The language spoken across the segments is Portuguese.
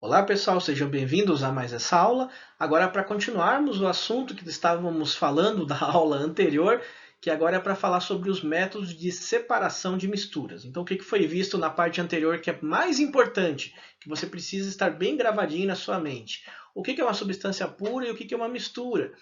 Olá pessoal, sejam bem-vindos a mais essa aula. Agora para continuarmos o assunto que estávamos falando da aula anterior, que agora é para falar sobre os métodos de separação de misturas. Então o que foi visto na parte anterior que é mais importante, que você precisa estar bem gravadinho na sua mente. O que é uma substância pura e o que é uma mistura?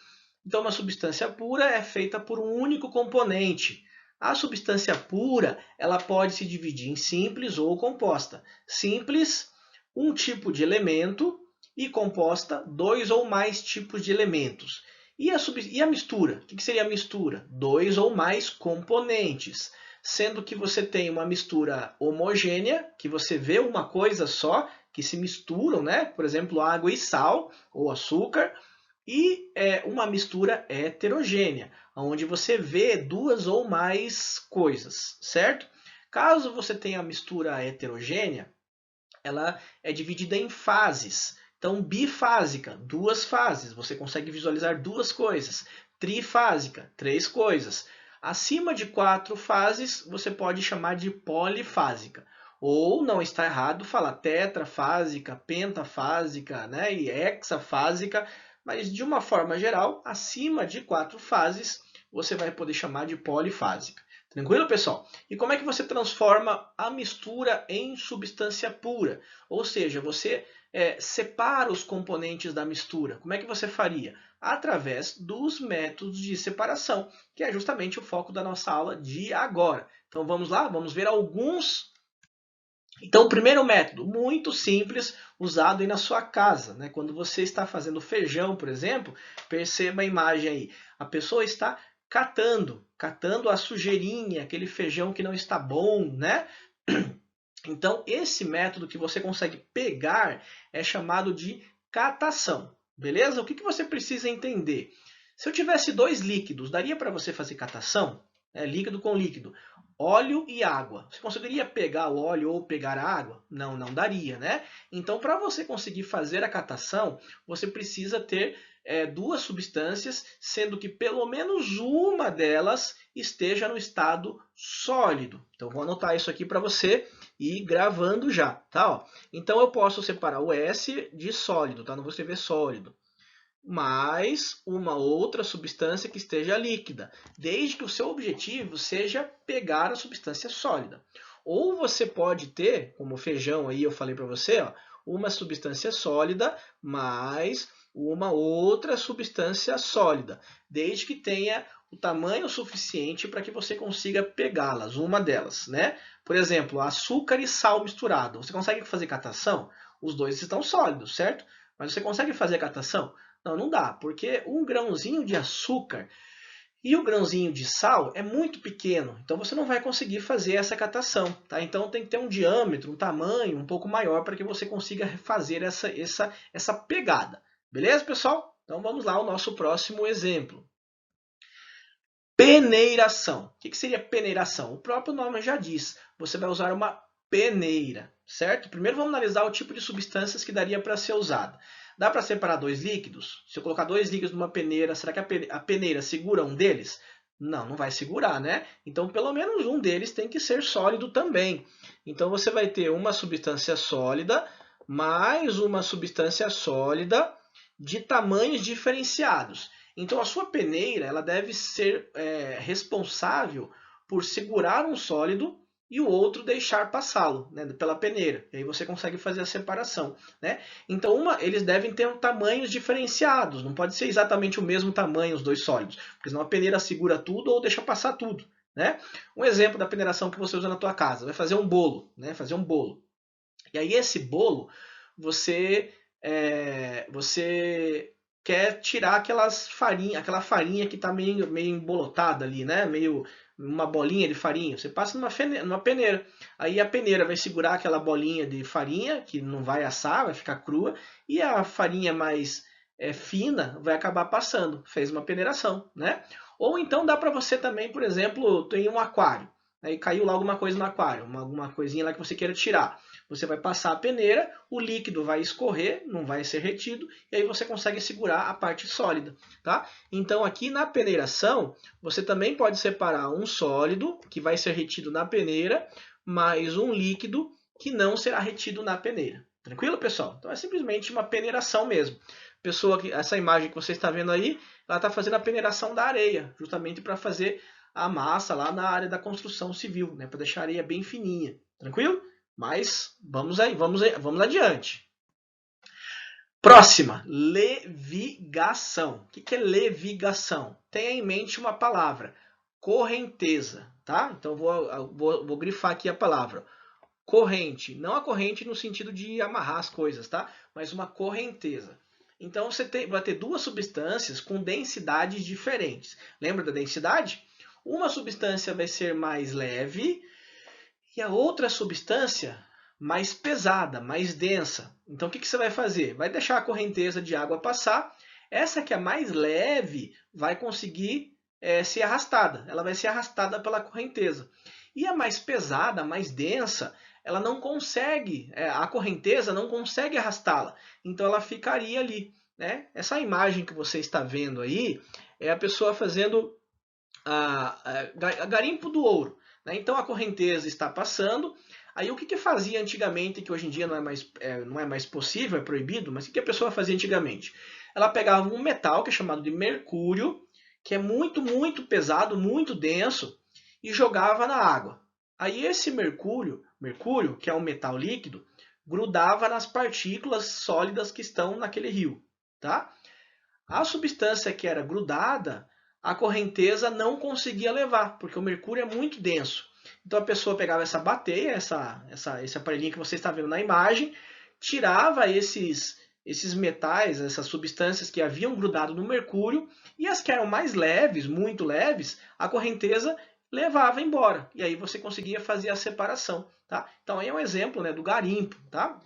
Então uma substância pura é feita por um único componente. A substância pura, ela pode se dividir em simples ou composta. Simples, um tipo de elemento, e composta, dois ou mais tipos de elementos. E a mistura? O que seria a mistura? Dois ou mais componentes. Sendo que você tem uma mistura homogênea, que você vê uma coisa só, que se misturam, né? Por exemplo, água e sal, ou açúcar, e uma mistura heterogênea, onde você vê duas ou mais coisas, certo? Caso você tenha a mistura heterogênea, ela é dividida em fases. Então, bifásica, duas fases, você consegue visualizar duas coisas. Trifásica, três coisas. Acima de quatro fases, você pode chamar de polifásica. Ou, não está errado, falar tetrafásica, pentafásica, né, e hexafásica, mas de uma forma geral, acima de quatro fases, você vai poder chamar de polifásica. Tranquilo, pessoal? E como é que você transforma a mistura em substância pura? Ou seja, você separa os componentes da mistura. Como é que você faria? Através dos métodos de separação, que é justamente o foco da nossa aula de agora. Então vamos lá, vamos ver alguns. Então, o primeiro método, muito simples, usado aí na sua casa, né? Quando você está fazendo feijão, por exemplo, perceba a imagem aí. A pessoa está catando a sujeirinha, aquele feijão que não está bom, né? Então, esse método que você consegue pegar é chamado de catação, beleza? O que você precisa entender? Se eu tivesse dois líquidos, daria para você fazer catação? Líquido com líquido. Óleo e água. Você conseguiria pegar o óleo ou pegar a água? Não, não daria, né? Então, para você conseguir fazer a catação, você precisa ter duas substâncias, sendo que pelo menos uma delas esteja no estado sólido. Então, vou anotar isso aqui para você ir gravando já, tá? Ó, então, eu posso separar o S de sólido, tá? Não vou escrever sólido. Mais uma outra substância que esteja líquida, desde que o seu objetivo seja pegar a substância sólida. Ou você pode ter, como feijão aí eu falei para você, ó, uma substância sólida mais uma outra substância sólida, desde que tenha o tamanho suficiente para que você consiga pegá-las, uma delas, né? Por exemplo, açúcar e sal misturado. Você consegue fazer catação? Os dois estão sólidos, certo? Mas você consegue fazer a catação? Não, não dá, porque um grãozinho de açúcar e o grãozinho de sal é muito pequeno, então você não vai conseguir fazer essa catação, tá? Então tem que ter um diâmetro, um tamanho um pouco maior para que você consiga fazer essa pegada. Beleza, pessoal? Então vamos lá ao nosso próximo exemplo. Peneiração. O que seria peneiração? O próprio nome já diz. Você vai usar uma peneira, certo? Primeiro vamos analisar o tipo de substâncias que daria para ser usada. Dá para separar dois líquidos? Se eu colocar dois líquidos numa peneira, será que a peneira segura um deles? Não, não vai segurar, né? Então, pelo menos um deles tem que ser sólido também. Então, você vai ter uma substância sólida mais uma substância sólida de tamanhos diferenciados. Então, a sua peneira ela deve ser responsável por segurar um sólido e o outro deixar passá-lo, né, pela peneira. E aí você consegue fazer a separação, né? Então, eles devem ter tamanhos diferenciados. Não pode ser exatamente o mesmo tamanho os dois sólidos, porque senão a peneira segura tudo ou deixa passar tudo, né? Um exemplo da peneiração que você usa na tua casa. Vai fazer um bolo, né? Fazer um bolo. E aí esse bolo, você quer tirar aquela farinha que está meio embolotada ali, né? Meio uma bolinha de farinha. Você passa numa peneira. Aí a peneira vai segurar aquela bolinha de farinha, que não vai assar, vai ficar crua, e a farinha mais fina vai acabar passando. Fez uma peneiração, né? Ou então dá para você também, por exemplo, tem um aquário. Aí caiu lá alguma coisa no aquário, alguma coisinha lá que você queira tirar. Você vai passar a peneira, o líquido vai escorrer, não vai ser retido, e aí você consegue segurar a parte sólida, tá? Então aqui na peneiração, você também pode separar um sólido, que vai ser retido na peneira, mais um líquido, que não será retido na peneira. Tranquilo, pessoal? Então é simplesmente uma peneiração mesmo. Essa imagem que você está vendo aí, ela está fazendo a peneiração da areia, justamente para fazer a massa lá na área da construção civil, né? Para deixar a areia bem fininha. Tranquilo? Mas vamos adiante. Próxima, levigação. O que é levigação? Tenha em mente uma palavra, correnteza, tá? Então vou grifar aqui a palavra. Corrente, não a corrente no sentido de amarrar as coisas, tá? Mas uma correnteza. Então você vai ter duas substâncias com densidades diferentes. Lembra da densidade? Uma substância vai ser mais leve e a outra substância mais pesada, mais densa. Então o que você vai fazer? Vai deixar a correnteza de água passar. Essa que é mais leve vai conseguir ser arrastada. Ela vai ser arrastada pela correnteza. E a mais pesada, a mais densa, ela não consegue, a correnteza não consegue arrastá-la. Então ela ficaria ali, né? Essa imagem que você está vendo aí é a pessoa fazendo a garimpo do ouro, né? Então a correnteza está passando. Aí o que fazia antigamente, que hoje em dia não é mais possível, é proibido, mas o que a pessoa fazia antigamente? Ela pegava um metal que é chamado de mercúrio, que é muito, muito pesado, muito denso, e jogava na água. Aí esse mercúrio, que é um metal líquido, grudava nas partículas sólidas que estão naquele rio, tá? A substância que era grudada, a correnteza não conseguia levar, porque o mercúrio é muito denso. Então a pessoa pegava essa bateia, esse aparelhinho que você está vendo na imagem, tirava esses metais, essas substâncias que haviam grudado no mercúrio, e as que eram mais leves, muito leves, a correnteza levava embora. E aí você conseguia fazer a separação. Tá? Então aí é um exemplo, né, do garimpo, tá?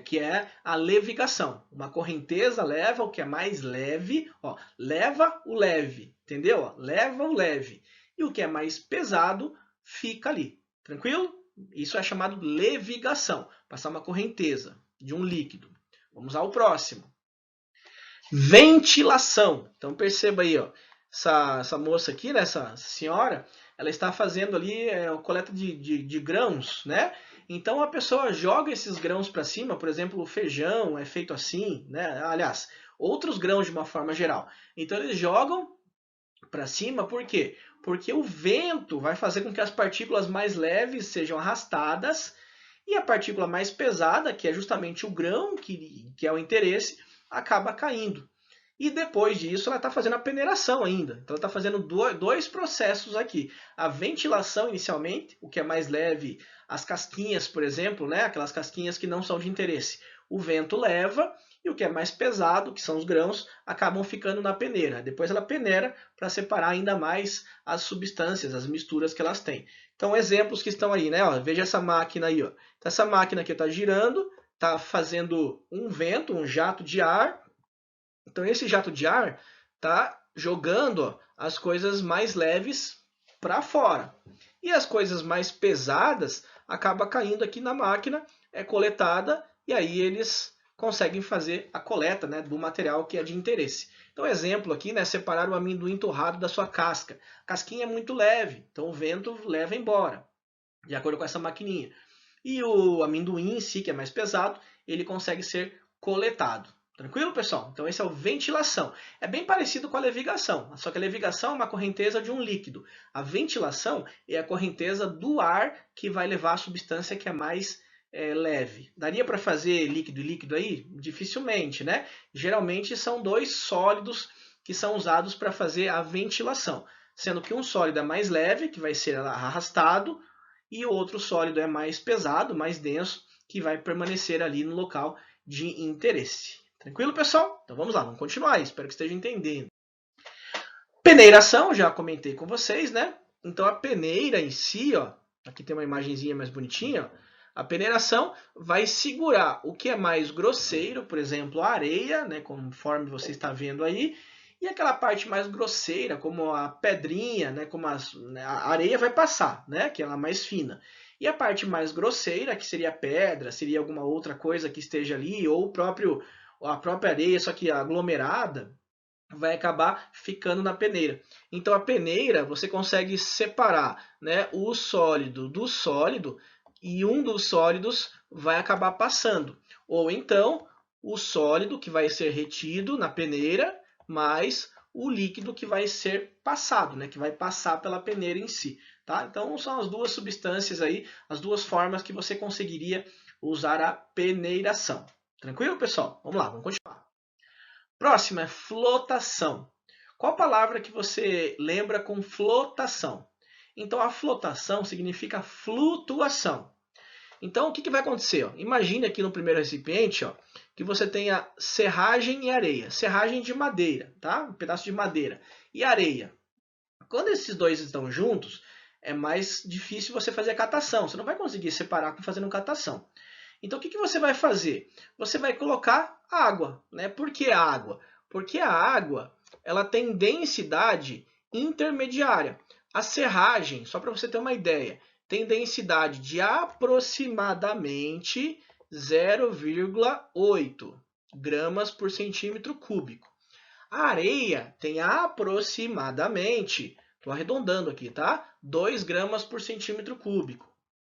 Que é a levigação. Uma correnteza leva o que é mais leve, ó, leva o leve, entendeu? Leva o leve. E o que é mais pesado fica ali, tranquilo? Isso é chamado levigação, passar uma correnteza de um líquido. Vamos ao próximo. Ventilação. Então perceba aí, ó, essa moça aqui, né, essa senhora, ela está fazendo ali a coleta de grãos, né? Então a pessoa joga esses grãos para cima, por exemplo, o feijão é feito assim, né? Aliás, outros grãos de uma forma geral. Então eles jogam para cima, por quê? Porque o vento vai fazer com que as partículas mais leves sejam arrastadas e a partícula mais pesada, que é justamente o grão, que é o interesse, acaba caindo. E depois disso ela está fazendo a peneiração ainda. Então ela está fazendo dois processos aqui. A ventilação inicialmente, o que é mais leve, as casquinhas, por exemplo, né? Aquelas casquinhas que não são de interesse. O vento leva e o que é mais pesado, que são os grãos, acabam ficando na peneira. Depois ela peneira para separar ainda mais as substâncias, as misturas que elas têm. Então exemplos que estão aí, né? Ó, veja essa máquina aí. Ó. Então, essa máquina aqui está girando, está fazendo um vento, um jato de ar. Então esse jato de ar está jogando, ó, as coisas mais leves para fora. E as coisas mais pesadas acabam caindo aqui na máquina, é coletada, e aí eles conseguem fazer a coleta, né, do material que é de interesse. Então exemplo aqui, né, separar o amendoim torrado da sua casca. A casquinha é muito leve, então o vento leva embora, de acordo com essa maquininha. E o amendoim em si, que é mais pesado, ele consegue ser coletado. Tranquilo, pessoal? Então esse é o ventilação. É bem parecido com a levigação, só que a levigação é uma correnteza de um líquido. A ventilação é a correnteza do ar que vai levar a substância que é mais leve. Daria para fazer líquido e líquido aí? Dificilmente, né? Geralmente são dois sólidos que são usados para fazer a ventilação. Sendo que um sólido é mais leve, que vai ser arrastado, e o outro sólido é mais pesado, mais denso, que vai permanecer ali no local de interesse. Tranquilo, pessoal? Então vamos lá, vamos continuar. Espero que estejam entendendo. Peneiração, já comentei com vocês, né? Então a peneira em si, ó, aqui tem uma imagenzinha mais bonitinha, ó, a peneiração vai segurar o que é mais grosseiro, por exemplo, a areia, né, conforme você está vendo aí, e aquela parte mais grosseira, como a pedrinha, né, como a areia vai passar, né, que ela é mais fina. E a parte mais grosseira, que seria a pedra, seria alguma outra coisa que esteja ali, ou a própria areia, só que aglomerada, vai acabar ficando na peneira. Então a peneira você consegue separar, né, o sólido do sólido, e um dos sólidos vai acabar passando. Ou então, o sólido que vai ser retido na peneira, mais o líquido que vai ser passado, né, que vai passar pela peneira em si. Tá? Então, são as duas substâncias aí, as duas formas que você conseguiria usar a peneiração. Tranquilo, pessoal? Vamos lá, vamos continuar. Próxima é flotação. Qual palavra que você lembra com flotação? Então, a flotação significa flutuação. Então, o que vai acontecer? Imagine aqui no primeiro recipiente que você tenha serragem e areia. Serragem de madeira, tá? Um pedaço de madeira. E areia. Quando esses dois estão juntos, é mais difícil você fazer a catação. Você não vai conseguir separar fazendo catação. Então, o que você vai fazer? Você vai colocar água. Né? Por que água? Porque a água ela tem densidade intermediária. A serragem, só para você ter uma ideia, tem densidade de aproximadamente 0,8 gramas por centímetro cúbico. A areia tem aproximadamente, estou arredondando aqui, tá? 2 gramas por centímetro cúbico.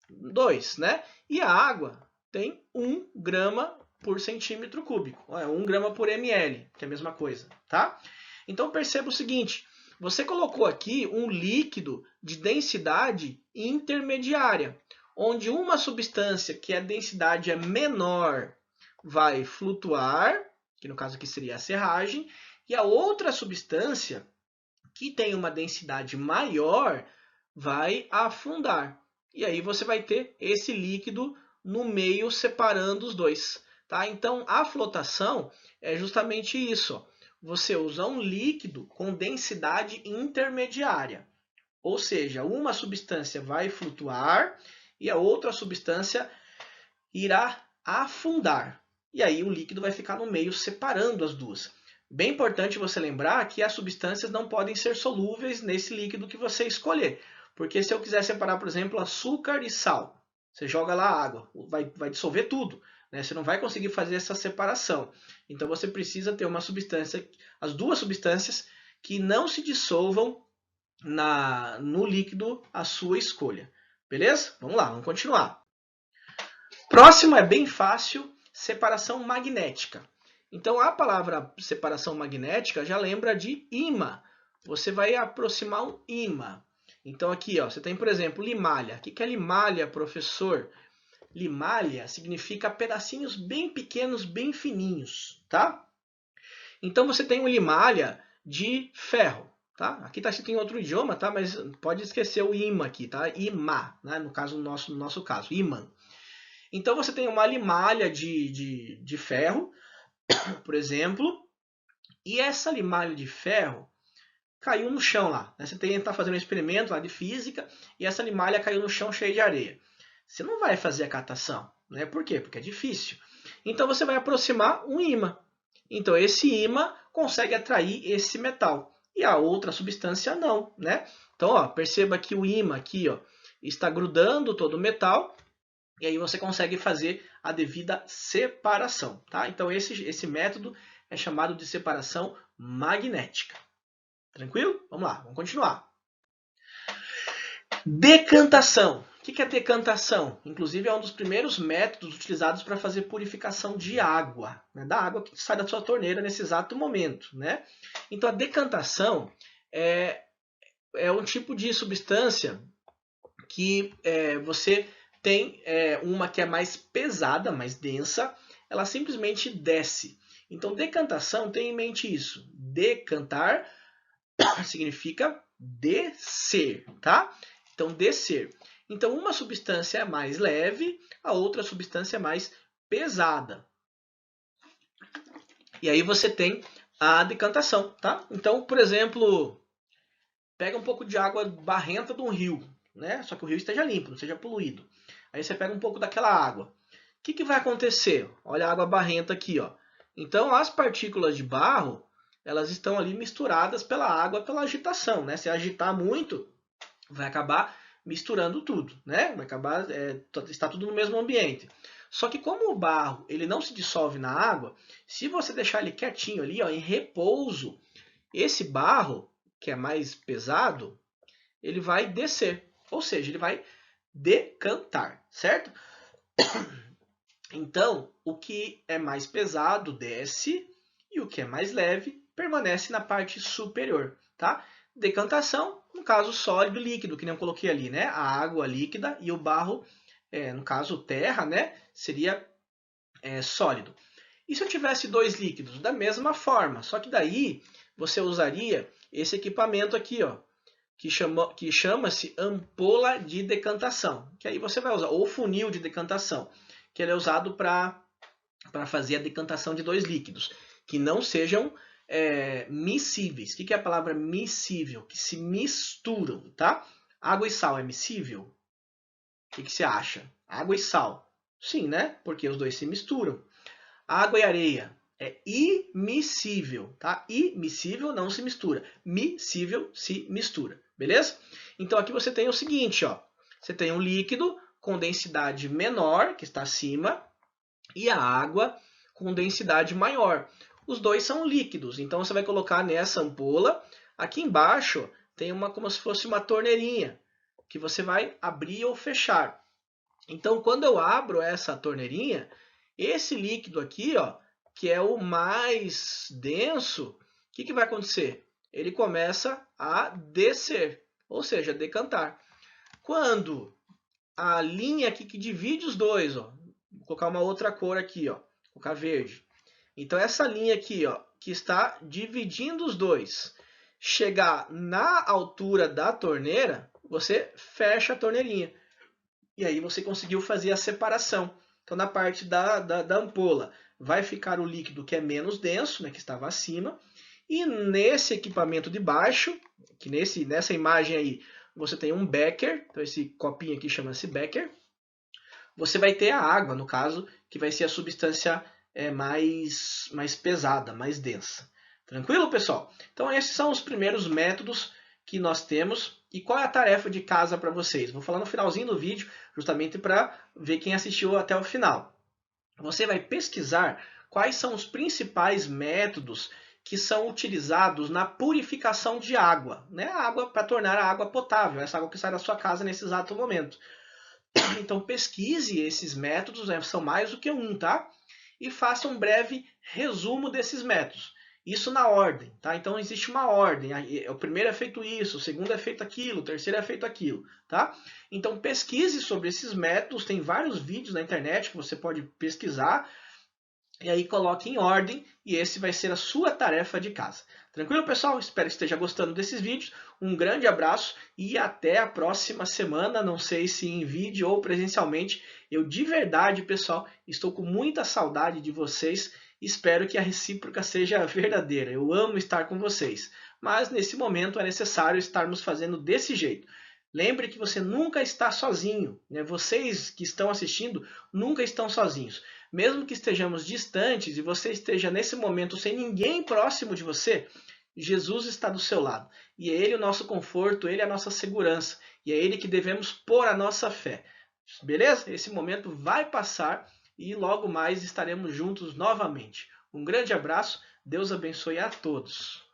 2, né? E a água tem 1 grama por centímetro cúbico. 1 grama por ml, que é a mesma coisa, tá? Então perceba o seguinte, você colocou aqui um líquido de densidade intermediária, onde uma substância que a densidade é menor vai flutuar, que no caso aqui seria a serragem, e a outra substância que tem uma densidade maior vai afundar. E aí você vai ter esse líquido no meio separando os dois. Tá? Então a flotação é justamente isso. Você usa um líquido com densidade intermediária. Ou seja, uma substância vai flutuar e a outra substância irá afundar. E aí o líquido vai ficar no meio separando as duas. Bem importante você lembrar que as substâncias não podem ser solúveis nesse líquido que você escolher. Porque se eu quiser separar, por exemplo, açúcar e sal, você joga lá a água, vai dissolver tudo. Né? Você não vai conseguir fazer essa separação. Então você precisa ter uma substância, as duas substâncias que não se dissolvam no líquido à sua escolha. Beleza? Vamos lá, vamos continuar. Próximo é bem fácil, separação magnética. Então a palavra separação magnética já lembra de ímã. Você vai aproximar um ímã. Então aqui você tem, por exemplo, limalha. O que é limalha, professor? Limalha significa pedacinhos bem pequenos, bem fininhos, tá? Então você tem uma limalha de ferro, tá? Aqui está escrito em outro idioma, tá? Mas pode esquecer o imã aqui, tá? Imã, né? No nosso caso, imã. Então você tem uma limalha de ferro, por exemplo, e essa limalha de ferro caiu no chão lá. Né? Você está fazendo um experimento lá de física e essa limalha caiu no chão cheia de areia. Você não vai fazer a catação. Né? Por quê? Porque é difícil. Então você vai aproximar um ímã. Então esse ímã consegue atrair esse metal. E a outra substância não. Né? Então perceba que o ímã aqui está grudando todo o metal. E aí você consegue fazer a devida separação. Tá? Então esse método é chamado de separação magnética. Tranquilo? Vamos lá, vamos continuar. Decantação. O que é decantação? Inclusive é um dos primeiros métodos utilizados para fazer purificação de água, né? Da água que sai da sua torneira nesse exato momento. Né? Então a decantação é um tipo de substância que você tem uma que é mais pesada, mais densa, ela simplesmente desce. Então decantação, tem em mente isso. Decantar significa descer, tá? Então, descer. Então, uma substância é mais leve, a outra substância é mais pesada. E aí você tem a decantação, tá? Então, por exemplo, pega um pouco de água barrenta de um rio, né? Só que o rio esteja limpo, não seja poluído. Aí você pega um pouco daquela água. O que vai acontecer? Olha a água barrenta aqui, ó. Então, as partículas de barro, elas estão ali misturadas pela água, pela agitação, né? Se agitar muito, vai acabar misturando tudo, né? Vai acabar, está tudo no mesmo ambiente. Só que como o barro ele não se dissolve na água, se você deixar ele quietinho ali, em repouso, esse barro, que é mais pesado, ele vai descer. Ou seja, ele vai decantar, certo? Então, o que é mais pesado desce e o que é mais leve permanece na parte superior, tá? Decantação, no caso sólido e líquido, que nem eu coloquei ali, né? A água líquida e o barro, no caso terra, né? Seria sólido. E se eu tivesse dois líquidos? Da mesma forma, só que daí você usaria esse equipamento aqui, ó, que chama-se ampola de decantação, que aí você vai usar, ou funil de decantação, que ele é usado para fazer a decantação de dois líquidos, que não sejam miscíveis. O que é a palavra miscível? Que se misturam, tá? Água e sal é miscível? O que você acha? Água e sal. Sim, né? Porque os dois se misturam. Água e areia é immiscível, tá? Immiscível não se mistura. Miscível se mistura, beleza? Então aqui você tem o seguinte, ó. Você tem um líquido com densidade menor, que está acima, e a água com densidade maior. Os dois são líquidos, então você vai colocar nessa ampola. Aqui embaixo tem como se fosse uma torneirinha, que você vai abrir ou fechar. Então, quando eu abro essa torneirinha, esse líquido aqui, ó, que é o mais denso, o que vai acontecer? Ele começa a descer, ou seja, decantar. Quando a linha aqui que divide os dois, ó, vou colocar uma outra cor aqui, ó, vou colocar verde. Então, essa linha aqui, ó, que está dividindo os dois, chegar na altura da torneira, você fecha a torneirinha. E aí você conseguiu fazer a separação. Então, na parte da ampola, vai ficar o líquido que é menos denso, né, que estava acima. E nesse equipamento de baixo, que nessa imagem aí, você tem um becker. Então, esse copinho aqui chama-se becker. Você vai ter a água, no caso, que vai ser a substância mais pesada, mais densa. Tranquilo, pessoal? Então, esses são os primeiros métodos que nós temos. E qual é a tarefa de casa para vocês? Vou falar no finalzinho do vídeo, justamente para ver quem assistiu até o final. Você vai pesquisar quais são os principais métodos que são utilizados na purificação de água, né? A água para tornar a água potável, essa água que sai da sua casa nesse exato momento. Então pesquise esses métodos, né? São mais do que um, tá? E faça um breve resumo desses métodos. Isso na ordem, tá? Então existe uma ordem. O primeiro é feito isso, o segundo é feito aquilo, o terceiro é feito aquilo, tá? Então pesquise sobre esses métodos, tem vários vídeos na internet que você pode pesquisar e aí coloque em ordem e esse vai ser a sua tarefa de casa. Tranquilo, pessoal? Espero que esteja gostando desses vídeos. Um grande abraço e até a próxima semana. Não sei se em vídeo ou presencialmente. Eu de verdade, pessoal, estou com muita saudade de vocês. Espero que a recíproca seja verdadeira. Eu amo estar com vocês. Mas nesse momento é necessário estarmos fazendo desse jeito. Lembre que você nunca está sozinho, né? Vocês que estão assistindo nunca estão sozinhos. Mesmo que estejamos distantes e você esteja nesse momento sem ninguém próximo de você, Jesus está do seu lado. E é Ele o nosso conforto, Ele é a nossa segurança. E é Ele que devemos pôr a nossa fé. Beleza? Esse momento vai passar e logo mais estaremos juntos novamente. Um grande abraço, Deus abençoe a todos.